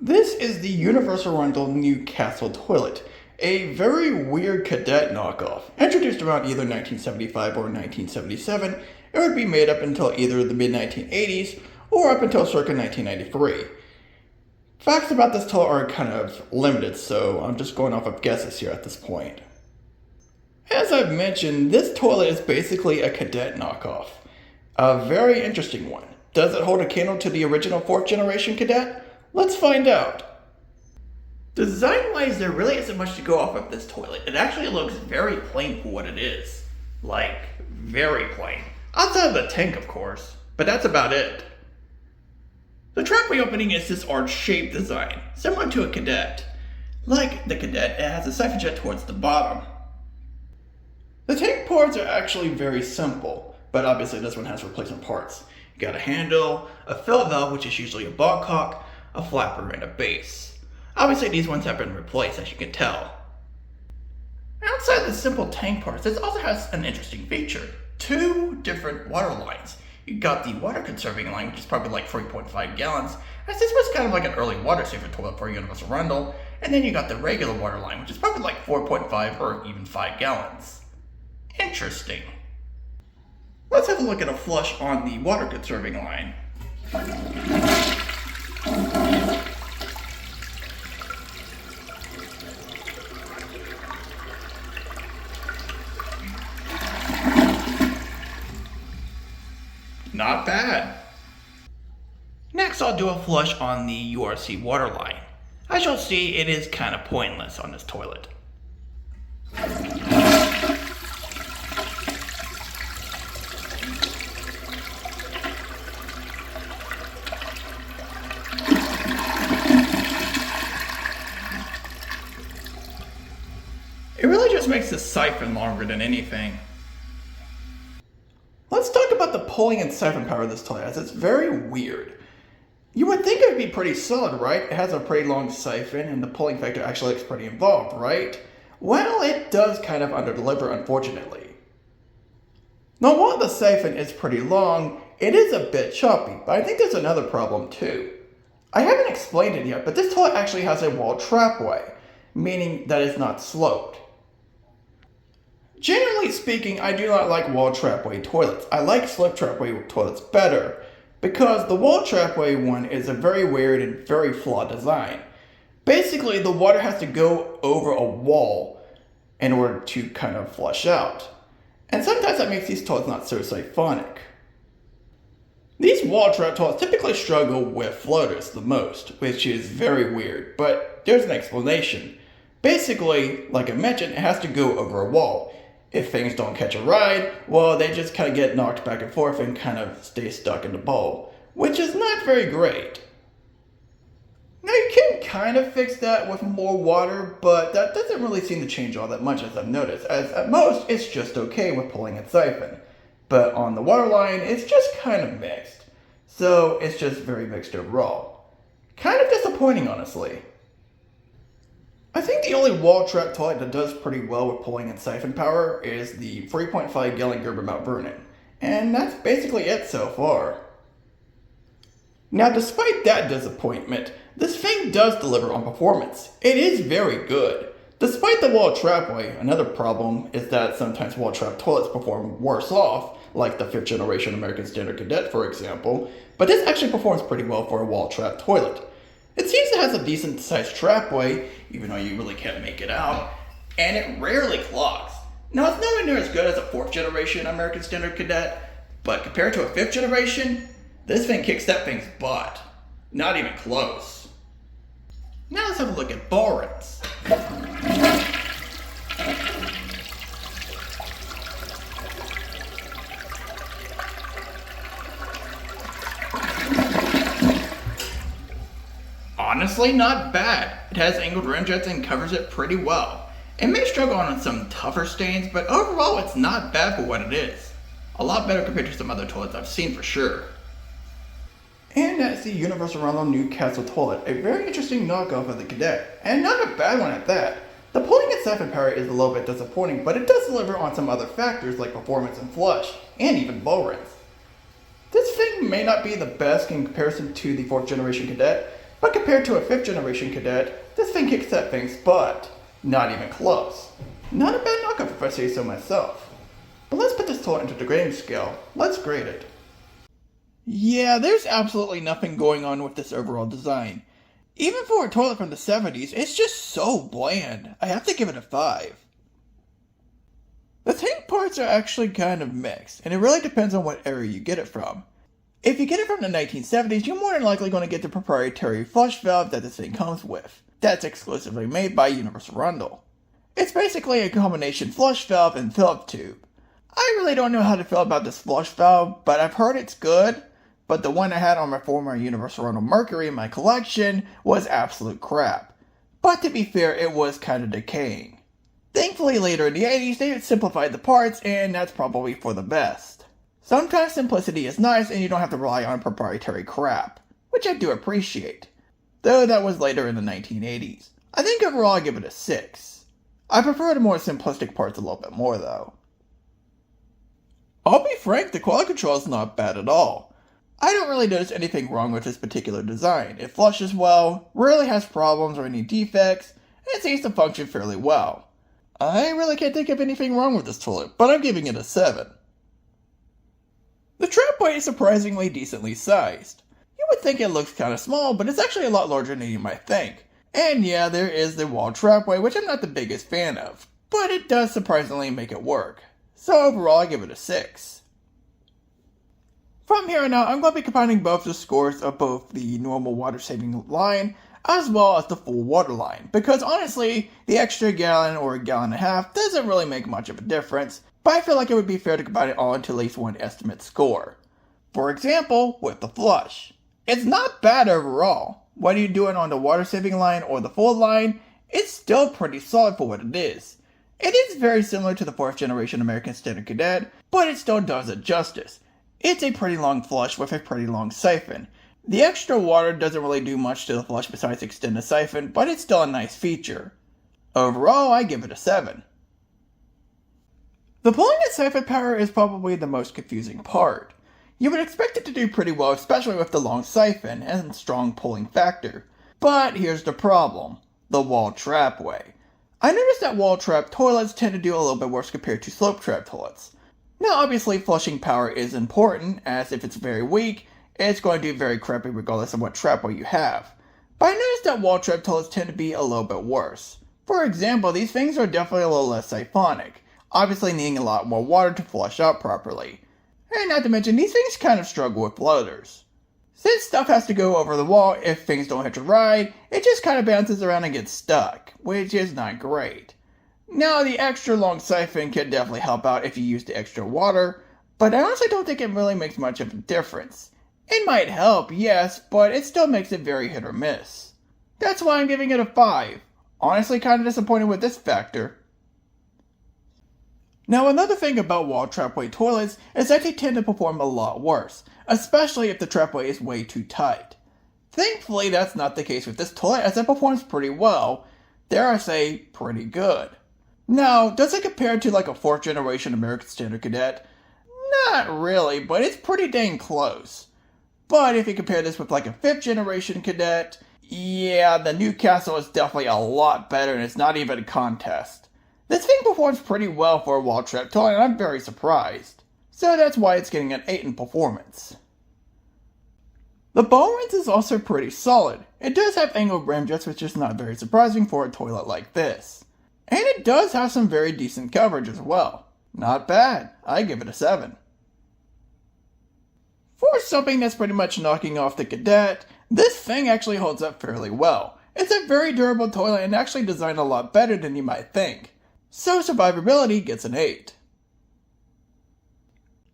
This is the Universal Rundle Newcastle toilet, a very weird cadet knockoff. Introduced around either 1975 or 1977, it would be made up until either the mid-1980s or up until circa 1993. Facts about this toilet are kind of limited, so I'm just going off of guesses here at this point. As I've mentioned, this toilet is basically a cadet knockoff. A very interesting one. Does it hold a candle to the original 4th generation cadet? Let's find out. Design-wise, there really isn't much to go off of this toilet. It actually looks very plain for what it is. Like, very plain. Outside of the tank, of course, but that's about it. The trapway opening is this arch-shaped design, similar to a cadet. Like the cadet, it has a siphon jet towards the bottom. The tank parts are actually very simple, but obviously this one has replacement parts. You got a handle, a fill valve, which is usually a bog cock, a flapper, and a base. Obviously these ones have been replaced, as you can tell. Outside the simple tank parts, this also has an interesting feature. 2 different water lines. You got the water conserving line, which is probably like 3.5 gallons, as this was kind of like an early water saver toilet for a Universal Rundle, and then you got the regular water line, which is probably like 4.5 or even 5 gallons. Interesting. Let's have a look at a flush on the water conserving line. Not bad. Next, I'll do a flush on the URC water line. As you'll see, it is kind of pointless on this toilet. It really just makes the siphon longer than anything. Let's talk about the pulling and siphon power of this toilet, as it's very weird. You would think it would be pretty solid, right? It has a pretty long siphon and the pulling factor actually looks pretty involved, right? Well, it does kind of underdeliver, unfortunately. Now, while the siphon is pretty long, it is a bit choppy, but I think there's another problem too. I haven't explained it yet, but this toilet actually has a wall trapway, meaning that it's not sloped. Generally speaking, I do not like wall trapway toilets. I like slip trapway toilets better, because the wall trapway one is a very weird and very flawed design. Basically, the water has to go over a wall in order to kind of flush out. And sometimes that makes these toilets not so siphonic. These wall trap toilets typically struggle with floaters the most, which is very weird, but there's an explanation. Basically, like I mentioned, it has to go over a wall. If things don't catch a ride, well, they just kind of get knocked back and forth and kind of stay stuck in the bowl, which is not very great. Now, you can kind of fix that with more water, but that doesn't really seem to change all that much, as I've noticed, as at most, it's just okay with pulling and siphon. But on the water line, it's just kind of mixed. So, it's just very mixed overall. Kind of disappointing, honestly. I think the only wall trap toilet that does pretty well with pulling and siphon power is the 3.5 gallon Gerber Mount Vernon. And that's basically it so far. Now, despite that disappointment, this thing does deliver on performance. It is very good. Despite the wall trapway, another problem is that sometimes wall trap toilets perform worse off, like the 5th generation American Standard Cadet, for example, but this actually performs pretty well for a wall trap toilet. It seems it has a decent sized trapway, even though you really can't make it out, and it rarely clogs. Now, it's nowhere near as good as a 4th generation American Standard Cadet, but compared to a 5th generation, this thing kicks that thing's butt. Not even close. Now let's have a look at ball rings. Honestly, not bad. It has angled rim jets and covers it pretty well. It may struggle on some tougher stains, but overall it's not bad for what it is. A lot better compared to some other toilets I've seen for sure. And that's the Universal Rundle Newcastle toilet, a very interesting knockoff of the Cadet, and not a bad one at that. The pulling and siphon power is a little bit disappointing, but it does deliver on some other factors like performance and flush, and even ball rings. This thing may not be the best in comparison to the 4th generation Cadet, But compared to a 5th generation cadet, this thing kicks that thing's butt. Not even close. Not a bad knockoff if I say so myself. But let's put this toilet into the grading scale. Let's grade it. Yeah, there's absolutely nothing going on with this overall design. Even for a toilet from the 70s, it's just so bland. I have to give it a 5. The tank parts are actually kind of mixed, and it really depends on what area you get it from. If you get it from the 1970s, you're more than likely going to get the proprietary flush valve that this thing comes with. That's exclusively made by Universal Rundle. It's basically a combination flush valve and fill-up tube. I really don't know how to feel about this flush valve, but I've heard it's good. But the one I had on my former Universal Rundle Mercury in my collection was absolute crap. But to be fair, it was kind of decaying. Thankfully, later in the 80s, they simplified the parts, and that's probably for the best. Sometimes simplicity is nice and you don't have to rely on proprietary crap, which I do appreciate. Though that was later in the 1980s. I think overall I give it a 6. I prefer the more simplistic parts a little bit more though. I'll be frank, the quality control is not bad at all. I don't really notice anything wrong with this particular design. It flushes well, rarely has problems or any defects, and it seems to function fairly well. I really can't think of anything wrong with this toilet, but I'm giving it a 7. The trapway is surprisingly decently sized. You would think it looks kind of small, but it's actually a lot larger than you might think. And yeah, there is the wall trapway, which I'm not the biggest fan of, but it does surprisingly make it work. So overall, I give it a 6. From here on out, I'm going to be combining both the scores of both the normal water saving line as well as the full water line, because honestly, the extra gallon or a gallon and a half doesn't really make much of a difference, but I feel like it would be fair to combine it all into at least one estimate score. For example, with the flush. It's not bad overall. Whether you do it on the water saving line or the full line, it's still pretty solid for what it is. It is very similar to the 4th generation American Standard Cadet, but it still does it justice. It's a pretty long flush with a pretty long siphon. The extra water doesn't really do much to the flush besides extend the siphon, but it's still a nice feature. Overall, I give it a 7. The pulling and siphon power is probably the most confusing part. You would expect it to do pretty well, especially with the long siphon and strong pulling factor. But here's the problem, the wall trapway. I noticed that wall trap toilets tend to do a little bit worse compared to slope trap toilets. Now obviously flushing power is important, as if it's very weak, it's going to do very crappy regardless of what trapway you have. But I noticed that wall trap toilets tend to be a little bit worse. For example, these things are definitely a little less siphonic, obviously needing a lot more water to flush out properly. And not to mention, these things kind of struggle with floaters. Since stuff has to go over the wall if things don't hit the ride, it just kind of bounces around and gets stuck, which is not great. Now, the extra long siphon can definitely help out if you use the extra water, but I honestly don't think it really makes much of a difference. It might help, yes, but it still makes it very hit or miss. That's why I'm giving it a 5. Honestly, kind of disappointed with this factor. Now, another thing about wall trapway toilets is that they tend to perform a lot worse, especially if the trapway is way too tight. Thankfully, that's not the case with this toilet, as it performs pretty well, dare I say, pretty good. Now, does it compare to like a 4th generation American Standard Cadet? Not really, but it's pretty dang close. But if you compare this with like a 5th generation Cadet, yeah, the Newcastle is definitely a lot better and it's not even a contest. This thing performs pretty well for a wall trap toilet and I'm very surprised. So that's why it's getting an 8 in performance. The ball rinse is also pretty solid. It does have angled rim jets, which is not very surprising for a toilet like this. And it does have some very decent coverage as well. Not bad. I give it a 7. For something that's pretty much knocking off the Cadet, this thing actually holds up fairly well. It's a very durable toilet and actually designed a lot better than you might think. So survivability gets an 8.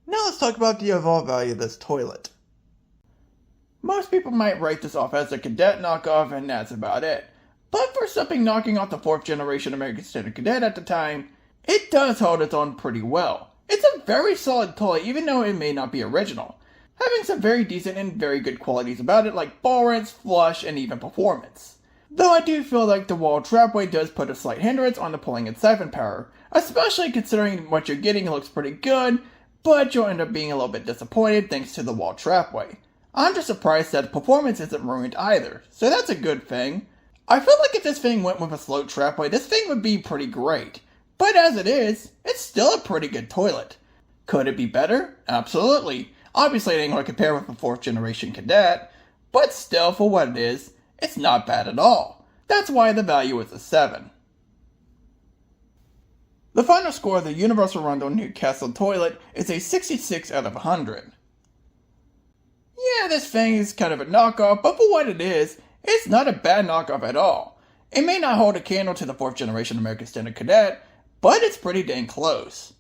Now let's talk about the overall value of this toilet. Most people might write this off as a Cadet knockoff and that's about it. But for something knocking off the 4th generation American Standard Cadet at the time, it does hold its own pretty well. It's a very solid toilet even though it may not be original, having some very decent and very good qualities about it like ball rinse, flush, and even performance. Though I do feel like the wall trapway does put a slight hindrance on the pulling and siphon power, especially considering what you're getting looks pretty good, but you'll end up being a little bit disappointed thanks to the wall trapway. I'm just surprised that performance isn't ruined either, so that's a good thing. I feel like if this thing went with a slope trapway, this thing would be pretty great. But as it is, it's still a pretty good toilet. Could it be better? Absolutely. Obviously it ain't going to compare with a 4th generation Cadet, but still for what it is, it's not bad at all. That's why the value is a 7. The final score of the Universal Rundle Newcastle toilet is a 66 out of 100. Yeah, this thing is kind of a knockoff, but for what it is, it's not a bad knockoff at all. It may not hold a candle to the 4th generation American Standard Cadet, but it's pretty dang close.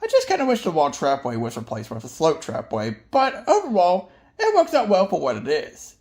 I just kind of wish the wall trapway was replaced with a slope trapway, but overall, it works out well for what it is.